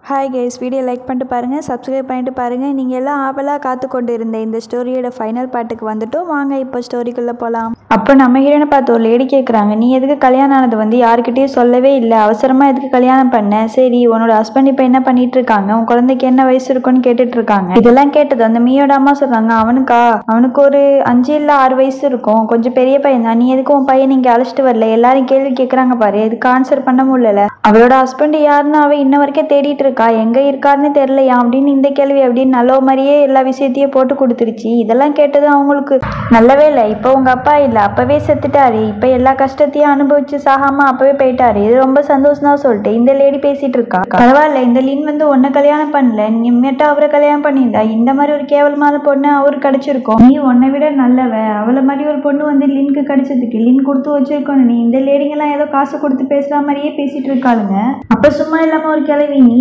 Hi guys, video like பண்ணிட்டு பாருங்கள், subscribe பண்ணிட்டு பாருங்கள். நீங்கள் எல்லாம் ஆவலாக காத்து கொண்டு இருந்த இந்த ஸ்டோரியோட ஃபைனல் பார்ட்டுக்கு வந்துட்டோம். வாங்க இப்போ ஸ்டோரிக்குள்ளே போகலாம். அப்போ நம்ம ஹீரோனை பார்த்து ஒரு லேடி கேட்குறாங்க, நீ எதுக்கு கல்யாணம் ஆனது யாருக்கிட்டேயும் சொல்லவே இல்லை, அவசரமாக எதுக்கு கல்யாணம் பண்ண? சரி, உன்னோட ஹஸ்பண்ட் இப்போ என்ன பண்ணிட்டு இருக்காங்க? உன் குழந்தைக்கு என்ன வயசு இருக்குன்னு கேட்டுட்டு இருக்காங்க. இதெல்லாம் கேட்டது அந்த மீயோட அம்மா சொல்கிறாங்க, அவனுக்கு ஒரு 5 இல்லை 6 வயசு இருக்கும், கொஞ்சம் பெரிய பையன் தான். நீ எதுக்கு உன் பையன் இங்கே அழைச்சிட்டு வரல? எல்லாரும் கேள்வி கேட்குறாங்க பாரு, எதுக்கு ஆன்சர் பண்ண முடியல. அவளோட ஹஸ்பண்ட் யாருன்னு அவ இன்ன வரைக்கும் தேடிட்டு இருக்கா, எங்க இருக்காருன்னு தெரியலையா அப்படின்னு இந்த கேள்வி அப்படின்னு நல்ல மாதிரியே எல்லா விஷயத்தையும் போட்டு கொடுத்துருச்சு. இதெல்லாம் கேட்டது அவங்களுக்கு நல்லவே இல்லை. இப்போ உங்க அப்பா இல்லை, அப்பவே செத்துட்டாரு, இப்போ எல்லா கஷ்டத்தையும் அனுபவிச்சு சாகாம அப்பவே போயிட்டாரு, இது ரொம்ப சந்தோஷமா சொல்லிட்டு இந்த லேடி பேசிட்டு இருக்கா. பரவாயில்ல, இந்த லின் ஒன்ன கல்யாணம் பண்ணல, நீ மேட்டா அவரை கல்யாணம் பண்ணியிருந்தா இந்த மாதிரி ஒரு கேவலமான பொண்ணு அவருக்கு கிடைச்சிருக்கும். நீ உன்னை விட நல்லவ, அவளை மாதிரி ஒரு பொண்ணு லின்க்கு கிடைச்சதுக்கு லின் கொடுத்து வச்சிருக்கணும். நீ இந்த லேடிங்கெல்லாம் ஏதோ காசு கொடுத்து பேசுற மாதிரியே பேசிட்டு இருக்காளுங்க. அப்ப சும்மா இல்லாம ஒரு கிழவி, நீ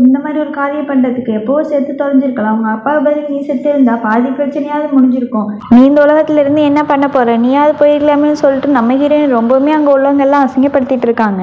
இந்த மாதிரி ஒரு காரியம் பண்றதுக்கு எப்போ செத்து தொலைஞ்சிருக்கலாம். உங்க அப்பா பதில் நீ செத்து இருந்தா பாதி பிரச்சனையாவது முடிஞ்சிருக்கும். நீ இந்த உலகத்துல இருந்து என்ன பண்ண போற? நீயாவது போயிருக்கலாமேன்னு சொல்லிட்டு நம்ம ஹீரோயின் ரொம்பவுமே அங்க உள்ளவங்க எல்லாம் அசிங்கப்படுத்திட்டு இருக்காங்க.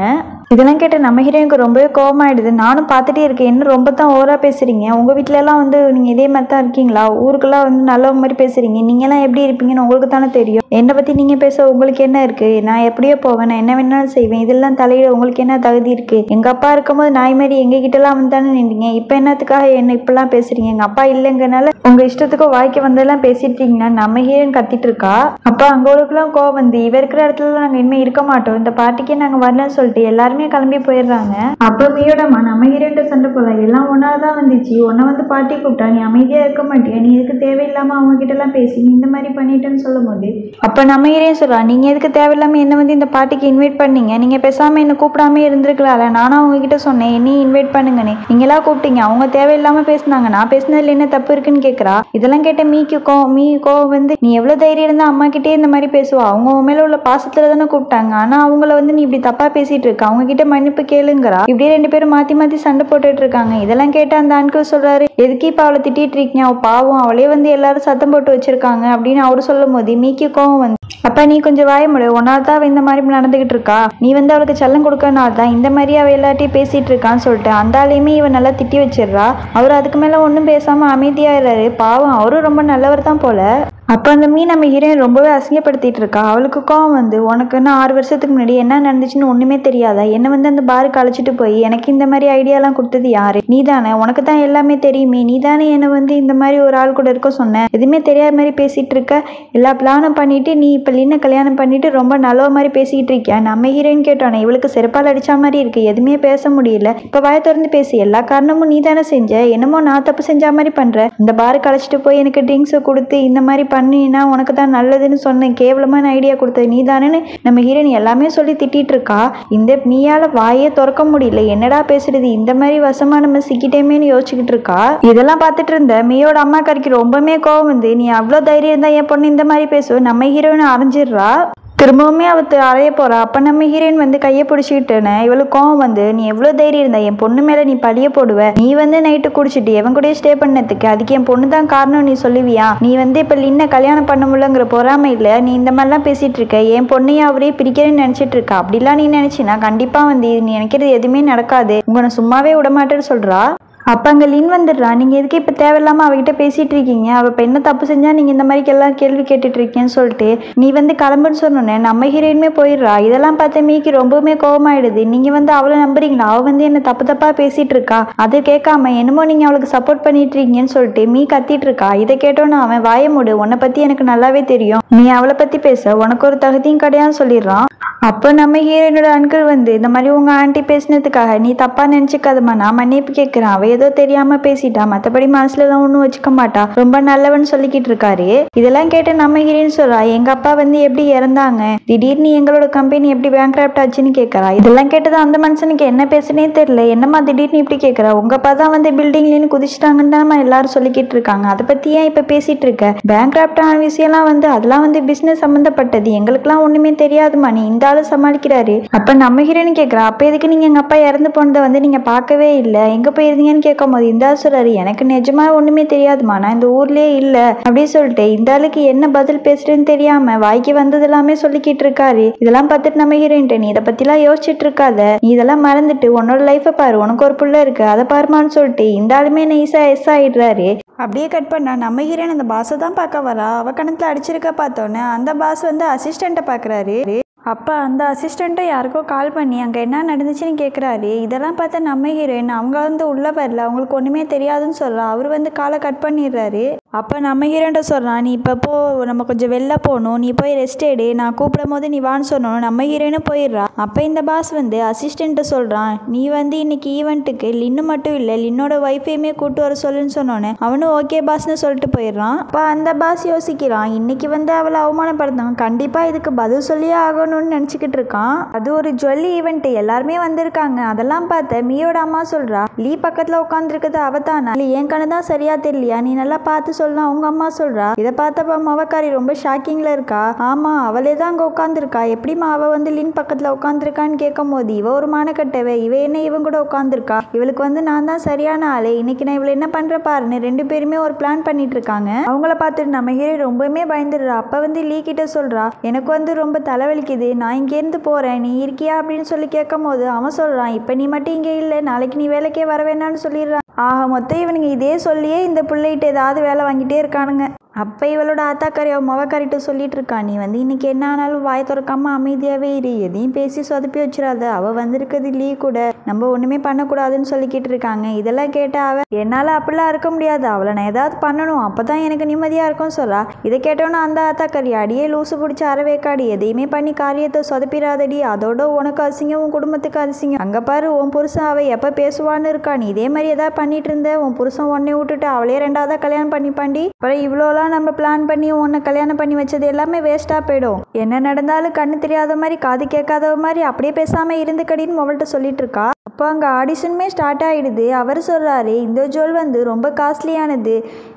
இதெல்லாம் கேட்டு நம்ம ஹீரோயினுக்கு ரொம்பவே கோவமாயிடுது. நானும் பார்த்துட்டே இருக்கேன், என்ன ரொம்ப தான் ஓவரா பேசுறீங்க. உங்க வீட்டுல எல்லாம் நீங்க இதே மாதிரி தான் இருக்கீங்களா? ஊருக்கெல்லாம் நல்ல மாதிரி பேசுறீங்க. நீங்க எல்லாம் எப்படி இருப்பீங்கன்னு உங்களுக்கு தானே தெரியும். என்னை பத்தி நீங்க பேச உங்களுக்கு என்ன இருக்கு? நான் எப்படியோ போவேன், நான் என்ன வேணாலும் செய்வேன், இதெல்லாம் தலையிட உங்களுக்கு என்ன தகுதி இருக்கு? எங்க அப்பா இருக்கும்போது நாய் மாதிரி எங்க கிட்ட எல்லாம் வந்தானே நின்றீங்க, இப்ப என்னத்துக்காக என்ன இப்பெல்லாம் பேசுறீங்க? எங்க அப்பா இல்லைங்கனால உங்க இஷ்டத்துக்கும் வாய்க்கு வந்தெல்லாம் பேசிட்டீங்கன்னா நம்ம ஹீரோயின் கத்திட்டு இருக்கா. அப்ப அங்க உள்ளுக்குலாம் கோவம் வந்து, இவ இருக்கிற இடத்துல நாங்க இனிமே இருக்க மாட்டோம், இந்த பார்ட்டிக்கே நாங்க வரலன்னு சொல்லிட்டு எல்லாருமே கிளம்பி போயிடுறாங்க. அப்ப மீயோடமா நம்ம ஹீரோயின்ட்ட சண்டை போல, எல்லாம் ஒன்னாதான் வந்துச்சு, உன்னை பார்ட்டி கூப்பிட்டா நீ அமைதியா இருக்க மாட்டியா? நீ எதுக்கு தேவையில்லாம அவங்க கிட்ட எல்லாம் பேசி நீ இந்த மாதிரி பண்ணிட்டேன்னு சொல்லும் போது அப்ப நம்ம ஹீரோயின் சொல்றா, நீங்க எதுக்கு தேவையில்லாம என்ன இந்த பார்ட்டிக்கு இன்வைட் பண்ணீங்க? நீங்க பேசாம என்ன கூப்பிடாம இருந்திருக்கலாம்ல, நானும் அவங்க கிட்ட சொன்னேன் நீ இன்வைட் பண்ணுங்கன்னு, நீங்களா கூப்பிட்டீங்க, அவங்க தேவையில்லாம பேசினாங்க, நான் பேசினதுல என்ன தப்பு இருக்குன்னு கேட்கறா. இதெல்லாம் கேட்ட மீக்கோ நீ எவ்வளவு தைரியம் இருந்தா அம்மா கிட்டே இந்த மாதிரி பேசுவா? அவங்க மேல உள்ள பாசத்துல தானே கூப்பிட்டாங்க, ஆனா அவங்கள நீ இப்படி தப்பா பேசிட்டு இருக்க, அவங்க கிட்ட மன்னிப்பு கேளுங்கிறா. இப்படியே 2 பேரும் மாத்தி மாத்தி சண்டை போட்டுட்டு இருக்காங்க. இதெல்லாம் கேட்ட அந்த அன்கிள் சொல்றாரு, எதுக்கு இப்ப அவளை திட்டிட்டு இருக்கீங்க, அவ பாவம், அவளே எல்லாரும் சத்தம் போட்டு வச்சிருக்காங்க அப்படின்னு அவரு சொல்லும் போது மீக்கி கோவம் அப்ப நீ கொஞ்சம் வாய முடியும், உன்னால்தான் இந்த மாதிரி நடந்துகிட்டு இருக்கா, நீ அவளுக்கு செல்லம் கொடுக்கறனால்தான் இந்த மாதிரி அவ எல்லாத்தையும் பேசிட்டு இருக்கான்னு சொல்லிட்டு அந்த ஆளையுமே இவன் நல்லா திட்டி வச்சிடுறா. அவரு அதுக்கு மேல ஒன்னும் பேசாம அமைதியாயிறாரு. பாவம், அவரும் ரொம்ப நல்லவர் தான் போல. அப்போ அந்த நம்ம ஹீரோயின் ரொம்பவே அசிங்கப்படுத்திட்டு இருக்கா. அவளுக்கு கோவம் உனக்கு 6 வருஷத்துக்கு முன்னாடி என்ன நடந்துச்சுன்னு ஒண்ணுமே தெரியாதா? என்ன அந்த பாருக்கு அழைச்சிட்டு போய் எனக்கு இந்த மாதிரி ஐடியாலாம் கொடுத்தது யாரு? நீ தானே, உனக்கு தான் எல்லாமே தெரியுமே, நீ தானே என்ன இந்த மாதிரி ஒரு ஆள் கூட இருக்க சொன்ன, எதுவுமே தெரியாத மாதிரி பேசிட்டு இருக்க, எல்லா பிளானும் பண்ணிட்டு நீ இப்ப லின்னை கல்யாணம் பண்ணிட்டு ரொம்ப நல்ல மாதிரி பேசிக்கிட்டு இருக்கியா? நம்ம ஹீரோயின் கேட்டோன்னே இவளுக்கு செருப்பால் அடிச்சா மாதிரி இருக்கு, எதுவுமே பேச முடியல. இப்ப வாய திறந்து பேசி, எல்லா காரணமும் நீ தானே செஞ்ச, என்னமோ நான் தப்பு செஞ்ச மாதிரி பண்ற, இந்த பாருக்கு அழைச்சிட்டு போய் எனக்கு ட்ரிங்க்ஸ் கொடுத்து இந்த மாதிரி பண்ணினா உனக்கு தான் நல்லதுன்னு சொன்னேன், கேவலமான ஐடியா கொடுத்தது நீ தானேன்னு நம்ம ஹீரோயின் எல்லாமே சொல்லி திட்டிட்டு இருக்கா. இந்த மீயால வாயே திறக்க முடியல, என்னடா பேசுறது, இந்த மாதிரி வசமா நம்ம சிக்கிட்டேமேன்னு யோசிச்சுக்கிட்டு இருக்கா. இதெல்லாம் பார்த்துட்டு இருந்த மீயோட அம்மா கறிக்கு ரொம்பவே கோவம் நீ அவ்வளோ தைரியம் தான் என் பொண்ணு இந்த மாதிரி பேசுவ, நம்ம ஹீரோயின் அரைஞ்சிடுறா. திரும்பவுமே அவத்து அறைய போறா. அப்ப நம்ம ஹீரோயின் கையை பிடிச்சிக்கிட்டேன்னு இவளுக்கு கோவம் நீ எவ்வளவு தைரியம் இருந்தா என் பொண்ணு மேல நீ பழிய போடுவ, நீ நைட்டு குடிச்சிட்டு எவன் கூட ஸ்டே பண்ணதுக்கு அதுக்கு என் பொண்ணு தான் காரணம் நீ சொல்லுவியா? நீ இப்ப லின்ன கல்யாணம் பண்ண முடியலங்கிற பொறாம இல்ல நீ இந்த மாதிரிலாம் பேசிட்டு இருக்க, என் பொண்ணையும் அவரே பிரிக்கிறேன்னு நினைச்சிட்டு இருக்கா. அப்படிலாம் நீ நினைச்சினா கண்டிப்பா நீ நினைக்கிறது எதுவுமே நடக்காது, உங்களை சும்மாவே விடமாட்டேன்னு சொல்றா. அப்ப அங்க லின் வந்துடுறா. நீங்க எதுக்கு இப்ப தேவையில்லாம அவகிட்ட பேசிட்டு இருக்கீங்க, அவ இப்ப என்ன தப்பு செஞ்சா நீங்க இந்த மாதிரி எல்லாம் கேள்வி கேட்டுட்டு இருக்கேன்னு சொல்லிட்டு நீ கிளம்புன்னு சொன்னோன்னே நம்ம ஹீரோயினுமே போயிடுறா. இதெல்லாம் பார்த்த மீக்கு ரொம்பவுமே கோவமாயிடுது. நீங்க அவளை நம்புறீங்களா? அவ என்ன தப்பா பேசிட்டு இருக்கா, அதை கேட்காம என்னமோ நீங்க அவளுக்கு சப்போர்ட் பண்ணிட்டு இருக்கீங்கன்னு சொல்லிட்டு மீ கத்திட்டு இருக்கா. இதை கேட்டோன்னு அவன் வாய மூடு, உன்னை பத்தி எனக்கு நல்லாவே தெரியும், நீ அவளை பத்தி பேச உனக்கு ஒரு தகுதியும் கிடையாதுன்னு சொல்லிடுறான். அப்போ நம்ம ஹீரோயினோட அன்கிள் இந்த மாதிரி உங்க ஆண்டி பேசினதுக்காக நீ தப்பா நினைச்சுக்காதமா, நான் மன்னிப்பு கேட்கிறேன், அவ ஏதோ தெரியாம பேசிட்டா, மத்தபடி மனசுல எல்லாம் ஒண்ணும் வச்சுக்க மாட்டா, ரொம்ப நல்லவன் சொல்லிக்கிட்டு இருக்காரு. இதெல்லாம் கேட்டு நம்ம ஹீரோயின் சொல்றா, எங்க அப்பா எப்படி இறந்தாங்க, திடீர்னு எங்களோட கம்பெனி எப்படி பேங்க்ராப்ட் ஆச்சுன்னு கேட்கறா. இதெல்லாம் கேட்டது அந்த மனுஷனுக்கு என்ன பேசுனே தெரியல. என்னமா திடீர்னு இப்படி கேட்கறா? உங்க அப்பா தான் பில்டிங்லன்னு குதிச்சிட்டாங்கன்னு தான் எல்லாரும் சொல்லிக்கிட்டு இருக்காங்க, அதை பத்தி ஏன் இப்ப பேசிட்டு இருக்க? பேங்க்ராப்ட் ஆன விஷயம்லாம் அதெல்லாம் பிசினஸ் சம்பந்தப்பட்டது, எங்களுக்குலாம் ஒண்ணுமே தெரியாதுமா, நீ இந்த ஆளும் சமாளிக்கிறாரு. அப்ப நம்ம ஹீரோன்னு கேட்குறா, அப்ப எதுக்கு நீங்க எங்க அப்பா இறந்து போனதை வந்து நீங்க பார்க்கவே இல்லை, எங்க போயிருந்தீங்கன்னு கேட்கும் போது இந்த ஆள் சொல்றாரு, எனக்கு நிஜமா ஒண்ணுமே தெரியாதுமா, நான் இந்த ஊர்லயே இல்ல அப்படின்னு சொல்லிட்டு இந்த ஆளுக்கு என்ன பதில் பேசுறேன்னு தெரியாம வாய்க்கு வந்தது எல்லாமே சொல்லிக்கிட்டு இருக்காரு. இதெல்லாம் பார்த்துட்டு நம்ம ஹீரோயின், நீ இதை பத்திலாம் யோசிச்சுட்டு இருக்காத, நீ இதெல்லாம் மறந்துட்டு உன்னோட லைஃபை பாரு, உனக்கு ஒரு புள்ள இருக்கு அதை பாருமான்னு சொல்லிட்டு இந்த ஆளுமே நைஸா எஸ் ஆயிடுறாரு. அப்படியே கட் பண்ணா நம்ம ஹீரோயின் அந்த பாஸை தான் பார்க்க வரா. அவ கணத்துல அடிச்சிருக்க பார்த்தோன்னே அந்த பாஸ் வந்து அசிஸ்டண்ட்டை பார்க்குறாரு. அப்போ அந்த அசிஸ்டண்ட்டை யாருக்கோ கால் பண்ணி அங்கே என்ன நடந்துச்சுன்னு கேட்குறாரு. இதெல்லாம் பார்த்தா நம்ம ஹீரோயின் அவங்க வந்து உள்ளே வரல, அவங்களுக்கு ஒன்றுமே தெரியாதுன்னு சொல்கிறா. அவர் வந்து காலை கட் பண்ணிடுறாரு. அப்போ நம்ம ஹீரோன்ட்ட சொல்கிறான், நீ இப்போ போ, நம்ம கொஞ்சம் வெளில போகணும், நீ போய் ரெஸ்ட் எடு, நான் கூப்பிடும் போது நீ வான்னு சொன்னோம். நம்ம ஹீரோயினும் போயிடுறா. அப்போ இந்த பாஸ் வந்து அசிஸ்டண்ட்டை சொல்கிறான், நீ வந்து இன்னைக்கு ஈவெண்ட்டுக்கு லின்னு மட்டும் இல்லை லின்னோட ஒய்ஃபையுமே கூட்டு வர சொல்லுன்னு சொன்னோன்னே அவனும் ஓகே பாஸ்ன்னு சொல்லிட்டு போயிடுறான். அப்போ அந்த பாஸ் யோசிக்கிறான், இன்னைக்கு வந்து அவளை அவமானப்படுத்தாங்க, கண்டிப்பாக இதுக்கு பதில் சொல்லியே ஆகணும் நினைச்சுக்கிட்டு இருக்கான். அது ஒரு ஜுவல்லி ஈவெண்ட், எல்லாருமே வந்திருக்காங்க. அதெல்லாம் பார்த்த மீயோட அம்மா சொல்றா, லீ பக்கத்துல உட்காந்துருக்குது அவதானா, இல்லை என் கண்ணு தான் சரியா தெரியலையா, நீ நல்லா பார்த்து சொல்லலாம் அவங்க அம்மா சொல்றா. இதை பார்த்தப்ப மவக்காரி ரொம்ப ஷாக்கிங்ல இருக்கா. ஆமா அவளே தான் அங்க உட்காந்துருக்கா, எப்படிமா அவ வந்து லின் பக்கத்துல உட்காந்துருக்கான்னு கேட்கும் போது இவ ஒரு மானக்கட்டவே, இவ என்ன இவன் கூட உட்காந்துருக்கா, இவளுக்கு வந்து நான் தான் சரியான ஆளு, இன்னைக்கு நான் இவளை என்ன பண்ற பாருன்னு ரெண்டு பேருமே ஒரு பிளான் பண்ணிட்டு இருக்காங்க. அவங்கள பார்த்துட்டு நம்ம ஹீரோ ரொம்பவுமே பயந்துடுறா. அப்ப வந்து லீ கிட்ட சொல்றா, எனக்கு வந்து ரொம்ப தலைவலிக்குது, நான் இங்கேருந்து போகிறேன், நீ இருக்கியா அப்படின்னு சொல்லி கேட்கும் போது அவன் சொல்கிறான், இப்போ நீ மட்டும் இங்கே இல்லை, நாளைக்கு நீ வேலைக்கே வர வேணான்னு சொல்லிடுறான். ஆக மொத்தம் இவனுங்க இதே சொல்லியே இந்த பிள்ளைகிட்ட ஏதாவது வேலை வாங்கிட்டே இருக்கானுங்க. அப்போ இவளோட ஆத்தாக்காரி அவன் மவக்காரிட்ட சொல்லிட்டு இருக்கா, நீ வந்து இன்னைக்கு என்ன ஆனாலும் வாய் திறக்காம அமைதியாகவே இரு, எதையும் பேசி சொதப்பி வச்சிடாத, அவள் வந்திருக்குது லீ கூட, நம்ம ஒன்றுமே பண்ணக்கூடாதுன்னு சொல்லிக்கிட்டு இருக்காங்க. இதெல்லாம் கேட்ட அவ, என்னால் அப்படிலாம் இருக்க முடியாது, அவளை நான் ஏதாவது பண்ணணும், அப்போ தான் எனக்கு நிம்மதியாக இருக்கும்னு சொல்கிறா. இதை கேட்டோன்னா அந்த ஆத்தாக்காரி, அடியே லூசு பிடிச்சி அறவேக்காடி, எதையுமே பண்ணி காரியத்தை சொதப்பிடாதடி, அதோட உனக்கு அசிங்கம் உன் குடும்பத்துக்கு அசிங்கம், அங்கே பாரு உன் புருஷன் அவள் எப்போ பேசுவான்னு இருக்கா, நீ இதே மாதிரி ஏதாவது பண்ணிட்டு இருந்த உன் புருஷன் உடனே விட்டுட்டு அவளே ரெண்டாவதாக கல்யாணம் பண்ணிப்பாண்டி, அப்புறம் இவ்வளோலாம் நம்ம பிளான் பண்ணி உன்னை கல்யாணம் பண்ணி வச்சது எல்லாமே வேஸ்ட்டாக போயிடும், என்ன நடந்தாலும் கண்ணு தெரியாத மாதிரி காது கேட்காத மாதிரி அப்படியே பேசாமல் இருந்துக்கடின்னு அவள்கிட்ட சொல்லிட்டு இருக்கா. அப்போ அங்கே ஆடிஷனுமே ஸ்டார்ட் ஆகிடுது. அவர் சொல்கிறாரு, இந்த ஜுவல் வந்து ரொம்ப காஸ்ட்லியானது,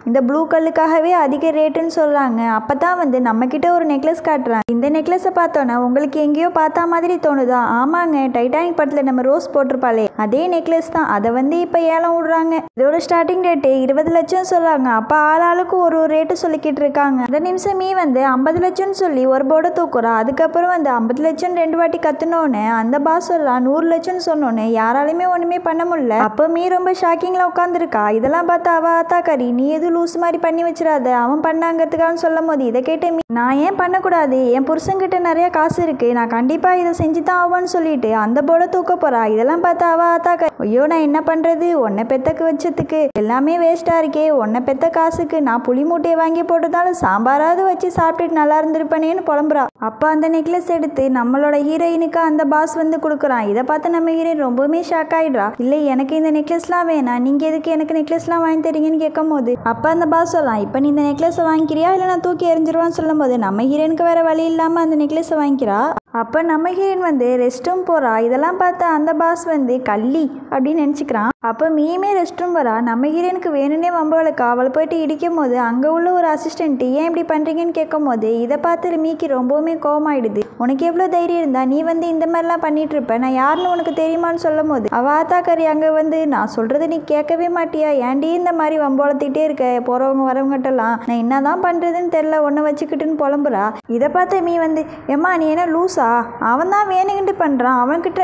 இந்த ப்ளூ கல்லுக்காகவே அதிக ரேட்டுன்னு சொல்கிறாங்க. அப்போ தான் வந்து நம்மக்கிட்ட ஒரு நெக்லஸ் காட்டுறாங்க. இந்த நெக்லஸை பார்த்தோன்னா உங்களுக்கு எங்கேயோ பார்த்தா மாதிரி தோணுதா? ஆமாங்க, டைட்டானிக் படத்தில் நம்ம ரோஸ் போட்டிருப்பாளே அதே நெக்லஸ் தான், அதை வந்து இப்போ ஏலம் விடுறாங்க. இதோட ஸ்டார்டிங் ரேட்டு 20 லட்சம் சொல்கிறாங்க. அப்போ ஆளாளுக்கு ஒரு ரேட்டு சொல்லிக்கிட்டு இருக்காங்க. அந்த நிமிஷமே வந்து 50 லட்சம்னு சொல்லி ஒரு போர்டை தூக்குறா. அதுக்கப்புறம் வந்து 50 லட்சம் 2 வாட்டி கத்துனோன்னு அந்த பாஸ் சொல்கிறா 100 லட்சம்னு சொன்னோன்னே யாராலுமே ஒன்றுமே பண்ண முடியல. அப்போ மீ ரொம்ப ஷாக்கிங்கில் உட்காந்துருக்கா. இதெல்லாம் பார்த்து அவ ஆத்தாக்காரி, நீ எதுவும் லூஸ் மாதிரி பண்ணி வச்சிடாத, அவன் பண்ணாங்கிறதுக்கான்னு சொல்லும் போது இதை கேட்ட மீ, நான் ஏன் பண்ணக்கூடாது, என் புருஷன்கிட்ட நிறைய காசு இருக்கு, நான் கண்டிப்பாக இதை செஞ்சு தான் ஆவான்னு சொல்லிட்டு அந்த போர்டை தூக்க போறா. இதெல்லாம் பார்த்து அவ ஆத்தாக்காரி, ஐயோ நான் என்ன பண்ணுறது, உன்னை பெத்தக்கு வச்சதுக்கு எல்லாமே வேஸ்ட்டாக இருக்கே, உன்னை பெத்த காசுக்கு நான் புளி மூட்டையை வாங்கி போட்டதாலும் சாம்பாராவது வச்சு சாப்பிட்டுட்டு நல்லா இருந்திருப்பேனேன்னு புலம்புறா. அப்போ அந்த நெக்லஸ் எடுத்து நம்மளோட ஹீரோயினுக்கு அந்த பாஸ் வந்து கொடுக்குறான். இதை பார்த்து நம்ம ஹீரோயின் ரொம்பவுமே ஷாக் ஆயிடுறா. இல்லை எனக்கு இந்த நெக்லஸ்லாம் வேணாம், நீங்கள் எதுக்கு எனக்கு நெக்லஸ்லாம் வாங்கி தரீங்கன்னு கேட்கும் போது அப்போ அந்த பாஸ் சொல்லலாம், இப்போ நீ இந்த நெக்லஸை வாங்கிக்கிறியா இல்லை நான் தூக்கி எறிஞ்சிருவான்னு சொல்லும் போது நம்ம ஹீரோயினுக்கு வேற வழி இல்லாமல் அந்த நெக்லஸை வாங்கிக்கிறா. அப்போ நம்ம ஹீரோயின் வந்து ரெஸ்ட் ரூம் போகிறா. இதெல்லாம் பார்த்தா அந்த பாஸ் வந்து கள்ளி அப்படின்னு நினச்சிக்கிறான். அப்போ மீமே ரெஸ்ட் ரூம் வரா. நம்ம ஹீரோயினுக்கு வேணும்னே வம்பவளுக்கு அவளை போயிட்டு இடிக்கும் போது அங்கே உள்ள ஒரு அசிஸ்டன்ட் ஏன் இப்படி பண்ணுறீங்கன்னு கேட்கும் போது இதை பார்த்து மீக்கு ரொம்பவுமே கோவமாயிடுது. உனக்கு எவ்வளோ தைரியம் இருந்தா நீ வந்து இந்த மாதிரிலாம் பண்ணிட்டு இருப்ப, நான் யாருன்னு உனக்கு தெரியுமான்னு சொல்லும் போது அவ ஆத்தாக்காரி அங்கே வந்து, நான் சொல்கிறது நீ கேட்கவே மாட்டியா, ஏன்டி இந்த மாதிரி வம்பளத்திட்டே இருக்க, போகிறவங்க வரவங்கட்டெல்லாம் நான் என்ன தான் பண்ணுறதுன்னு தெரில உன்னை வச்சுக்கிட்டுன்னு புலம்புறா. இதை பார்த்து மீ வந்து, ஏம்மா நீ என்ன லூஸா, அவன் தான் வேணுங்கிட்டு பண்ணுறான்,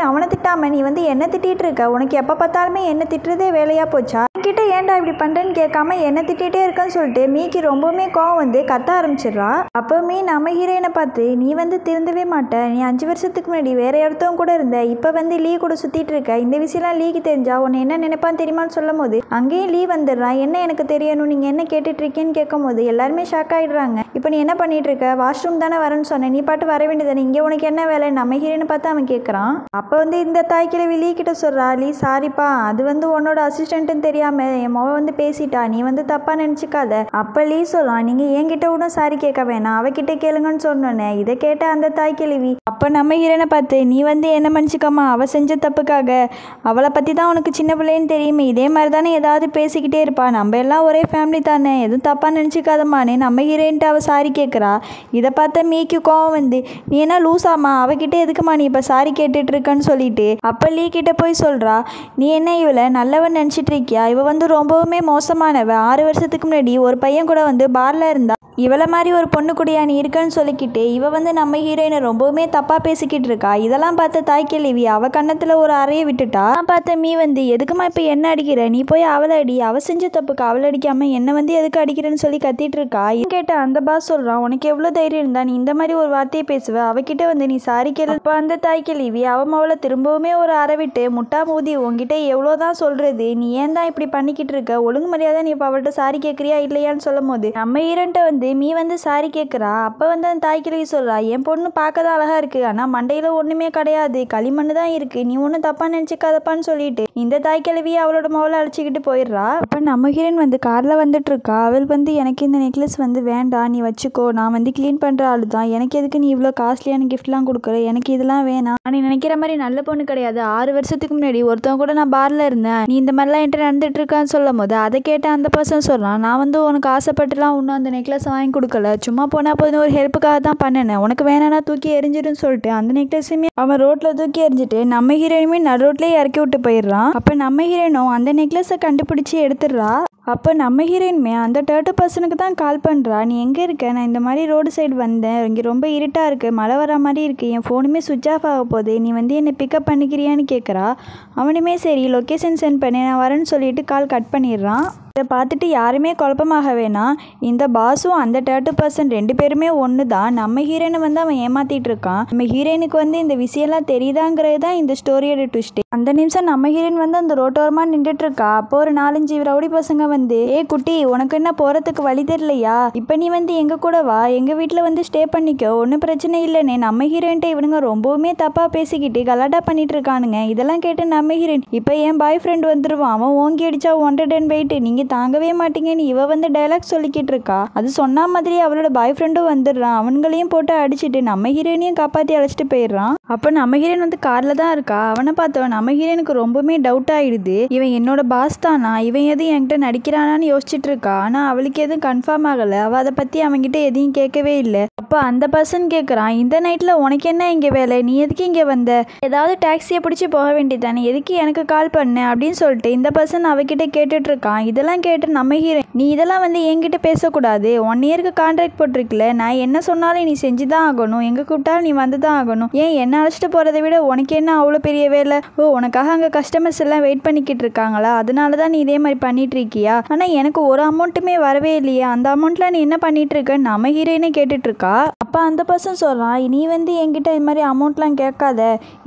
அவனை திட்டாம நீ வந்து என்ன திட்டிகிட்டு இருக்க, உனக்கு எப்போ பார்த்தாலுமே என்ன திட்டுறதே வேலையாக போச்சா, கிட்ட ஏன்டா இப்படி பண்ணுறேன்னு கேட்காம என்ன திட்டிகிட்டே இருக்கன்னு சொல்லிட்டு மீக்கு ரொம்பவுமே கோவம் வந்து கத்த ஆரம்பிச்சிடுறா. அப்போ மீ நம்ம ஹீரோயினை பார்த்து, நீ வந்து திருந்தவே மாட்ட, நீ 5 வருஷத்துக்கு முன்னாடி வேற இடத்தவங்க கூட இருந்த, இப்போ வந்து லீ கூட சுற்றிட்டு இருக்க, இந்த விஷயம்லாம் லீக்கு தெரிஞ்சா உன்னை என்ன நினைப்பான்னு தெரியுமான்னு சொல்லும் போது அங்கேயும் லீ வந்துடுறான். என்ன எனக்கு தெரியணும், நீங்கள் என்ன கேட்டுட்டு இருக்கேன்னு கேட்கும் போது எல்லாருமே ஷாக் ஆகிடுறாங்க. இப்போ நீ என்ன பண்ணிட்டு இருக்க, வாஷ்ரூம் தானே வரேன்னு சொன்னேன், நீ பாட்டு வர வேண்டியதானே, இங்கே உனக்கு என்ன வேலை, நம்ம ஹீரோயினை பார்த்து அவன் கேட்குறான். அப்போ வந்து இந்த தாய்க்கிழவி லீ கிட்ட சொல்கிறா, லீ சாரிப்பா, அது வந்து உன்னோட அசிஸ்டன்ட்டுன்னு தெரியாமல் தெரியாமல் என் மொழ வந்து பேசிட்டா, நீ வந்து தப்பாக நினச்சிக்காத. அப்போ லீ சொல்லலாம், நீங்கள் என்கிட்ட ஒன்றும் சாரி கேட்க வேணாம், அவகிட்ட கேளுங்கன்னு சொன்னோன்னே இதை கேட்ட அந்த தாய் கேள்வி அப்போ நம்ம ஹீரோனை பார்த்து, நீ வந்து என்ன மன்னிச்சிக்கம்மா, அவள் செஞ்ச தப்புக்காக, அவளை பற்றி தான் உனக்கு சின்ன பிள்ளைன்னு தெரியுமே, இதே மாதிரி தானே ஏதாவது பேசிக்கிட்டே இருப்பா, நம்ம எல்லாம் ஒரே ஃபேமிலி தானே, எதுவும் தப்பாக நினச்சிக்காதம்மான்னு நம்ம ஹீரோயின்ட்டு அவள் சாரி கேட்குறா. இதை பார்த்தா மீக்கு கோவம் வந்து, நீ என்ன லூசாமா, அவகிட்ட எதுக்குமா நீ இப்போ சாரி கேட்டுட்டு இருக்கன்னு சொல்லிட்டு அப்போ லீ கிட்ட போய் சொல்கிறா, நீ என்ன இவளை நல்லவன் நினச்சிட்டு இருக்கியா, இவ வந்து ரொம்பவுமே மோசமானவ, 6 வருஷத்துக்கு முன்னாடி ஒரு பையன் கூட வந்து பார்ல இருந்தா, இவளை மாதிரி ஒரு பொண்ணு கூடியா நீ இருக்கன்னு சொல்லிக்கிட்டு இவ வந்து நம்ம ஹீரோயினை ரொம்பவுமே தப்பாக பேசிக்கிட்டு இருக்கா. இதெல்லாம் பார்த்த தாய் கேள்வி அவள் கன்னத்தில் ஒரு அறையை விட்டுட்டா. பார்த்த மீ வந்து, எதுக்குமா இப்போ என்ன அடிக்கிற, நீ போய் அவளை அடி, அவள் செஞ்ச தப்புக்கு அவளை அடிக்காமல் என்னை வந்து எதுக்கு அடிக்கிறேன்னு சொல்லி கத்திட்டு இருக்கா. கேட்ட அந்த பாஸ் சொல்கிறான், உனக்கு எவ்வளோ தைரியம் இருந்தா நீ இந்த மாதிரி ஒரு வார்த்தையை பேசுவ, அவகிட்ட வந்து நீ சாரி கேளு. இப்போ அந்த தாய் கேள்வி அவன் அவளை திரும்பவுமே ஒரு அறை விட்டு, முட்டா மூதி உங்ககிட்ட எவ்வளோதான் சொல்கிறது, நீ ஏன் தான் இப்படி பண்ணிக்கிட்டு இருக்க, ஒழுங்கு மரியாதை நீ இப்போ அவள்கிட்ட சாரி கேட்குறியா இல்லையான்னு சொல்லும் போது நம்ம ஹீரோன்ட்ட வந்து மீ வந்து சாரி கேட்குறா. அப்போ வந்து அந்த தாய் கிழவி சொல்கிறா, என் பொண்ணு பார்க்க தான் அழகாக இருக்குது, ஆனால் மண்டையில் ஒன்றுமே கிடையாது, களிமண் தான் இருக்குது, நீ ஒன்றும் தப்பாக நினச்சிக்காதப்பான்னு சொல்லிட்டு இந்த தாய் கிழவி அவளோட மவளை அழைச்சிக்கிட்டு போயிடுறா. அப்போ நம்ம ஹீரோயின் வந்து காரில் வந்துட்டு இருக்கா. அவள் வந்து, எனக்கு இந்த நெக்லஸ் வந்து வேண்டாம், நீ வச்சுக்கோ, நான் வந்து க்ளீன் பண்ணுற ஆள் தான், எனக்கு எதுக்கு நீ இவ்வளோ காஸ்ட்லியான கிஃப்ட்லாம் கொடுக்குற, எனக்கு இதெல்லாம் வேணாம், நீ நினைக்கிற மாதிரி நல்ல பொண்ணு கிடையாது, 6 வருஷத்துக்கு முன்னாடி ஒருத்தவங்க கூட நான் பார்ல இருந்தேன், நீ இந்த மாதிரிலாம் என்கிட்ட நடந்துட்டு இருக்கான்னு சொல்லும் போது அதை கேட்ட அந்த பர்சன் சொல்கிறான், நான் வந்து உனக்கு ஆசைப்பட்டுலாம் இன்னும் அந்த நெக்லஸ் வாங்கி கொடுக்கல, சும்மா போனால் போதும் ஒரு ஹெல்ப்புக்காக தான் பண்ணினேன், உனக்கு வேணானா தூக்கி எரிஞ்சிடுன்னு சொல்லிட்டு அந்த நெக்லஸுமே அவன் ரோட்டில் தூக்கி எரிஞ்சிட்டு நம்ம ஹீரோயினுமே நடு ரோட்லேயே இறக்கி விட்டு போயிடுறான். அப்போ நம்ம ஹீரோயினும் அந்த நெக்லஸை கண்டுபிடிச்சி எடுத்துடுறா. அப்போ நம்ம ஹீரோயினுமே அந்த 30 பர்சனுக்கு தான் கால் பண்ணுறா, நீ எங்கே இருக்க, நான் இந்த மாதிரி ரோடு சைடு வந்தேன், இங்கே ரொம்ப இருட்டாக இருக்குது, மழை வர மாதிரி இருக்குது, என் ஃபோனுமே சுவிட்ச் ஆஃப் ஆக போகுது, நீ வந்து என்னை பிக்கப் பண்ணிக்கிறியான்னு கேட்குறா. அவனுமே சரி லொக்கேஷன் சென்ட் பண்ணி நான் வரேன்னு சொல்லிட்டு கால் கட் பண்ணிடுறான். இதை பார்த்துட்டு யாருமே குழப்பமாக வேணாம், இந்த பாஸும் அந்த 30% 2 பேருமே ஒன்று தான். நம்ம ஹீரோயினை வந்து அவன் ஏமாற்றிட்டு இருக்கான். நம்ம ஹீரோயினுக்கு வந்து இந்த விஷயம்லாம் தெரியுதாங்கிறது தான் இந்த ஸ்டோரியோட ட்விஸ்ட். அந்த நிமிஷம் நம்ம ஹீரோயின் வந்து அந்த ரோட்டோரமாக நின்றுட்டு இருக்கா. அப்போ ஒரு 4-5 ரவுடி பசங்க வந்து, ஏ குட்டி, உனக்கு என்ன போகிறதுக்கு வழி தெரியலையா, இப்போ நீ வந்து எங்கள் கூட வா, எங்கள் வீட்டில் வந்து ஸ்டே பண்ணிக்கோ, ஒன்றும் பிரச்சனை இல்லைன்னு நம்ம ஹீரோயின்ட்ட இவனுங்க ரொம்பவுமே தப்பாக பேசிக்கிட்டு கலாட்டா பண்ணிட்டு இருக்கானுங்க. இதெல்லாம் கேட்டு நம்ம ஹீரோயின், இப்போ என் பாய் ஃப்ரெண்ட் வந்துடுவான், அவன் ஓங்கி அடிச்சா 110 வெயிட், நீங்கள் தாங்கவே மாட்டீங்கன்னு இவ வந்து டைலாக் சொல்லிக்கிட்டு இருக்கா. அது சொன்ன மாதிரி அவளோட பாய் ஃப்ரெண்டும் வந்துடுறான். அவங்களையும் போட்டு அடிச்சுட்டு நம்ம ஹீரோயினையும் காப்பாற்றி அழைச்சிட்டு போயிடுறான். அப்போ நம்ம ஹீரோயின் வந்து காரில் தான் இருக்கா. அவனை பார்த்தவன் நம்ம ஹீரோயினுக்கு ரொம்பவுமே டவுட் ஆகிடுது, இவன் என்னோட பாஸ் தானா, இவன் எதுவும் என்கிட்ட நடிக்கிறானான்னு யோசிச்சுட்டு இருக்கா. ஆனால் அவளுக்கு எதுவும் கன்ஃபார்ம் ஆகலை. அவள் அதை பற்றி அவன்கிட்ட எதையும் கேட்கவே இல்லை. அப்போ அந்த பர்சன் கேட்குறான், இந்த நைட்டில் உனக்கு என்ன இங்கே வேலை, நீ எதுக்கு இங்கே வந்த, ஏதாவது டாக்ஸியை பிடிச்சி போக வேண்டியதானே, எதுக்கு எனக்கு கால் பண்ண அப்படின்னு சொல்லிட்டு இந்த பர்சன் அவகிட்ட கேட்டுட்டு இருக்கான். இதெல்லாம் கேட்டு நம்ம ஹீரோயின், நீ இதெல்லாம் வந்து என்கிட்ட பேசக்கூடாது, 1 இயருக்கு கான்ட்ராக்ட் போட்டிருக்கல, நான் என்ன சொன்னாலும் நீ செஞ்சு தான் ஆகணும், எங்கே கூப்பிட்டாலும் நீ வந்து தான் ஆகணும், ஏன் என்ன அழைச்சிட்டு போகிறத விட உனக்கு என்ன அவ்வளோ பெரிய வேலை, ஓ உனக்காக அங்கே கஸ்டமர்ஸ் எல்லாம் வெயிட் பண்ணிக்கிட்டு இருக்காங்களா, அதனால தான் நீ இதே மாதிரி பண்ணிட்டு இருக்கியா, ஆனால் எனக்கு ஒரு அமௌண்ட்டுமே வரவே இல்லையா, அந்த அமௌண்ட்டில் நீ என்ன பண்ணிட்டு இருக்கன்னு நம்ம ஹீரோயினே கேட்டுட்டு இருக்கா. அப்போ அந்த பர்சன் சொல்கிறான், நீ வந்து என்கிட்ட இது மாதிரி அமௌண்ட்லாம் கேட்காத,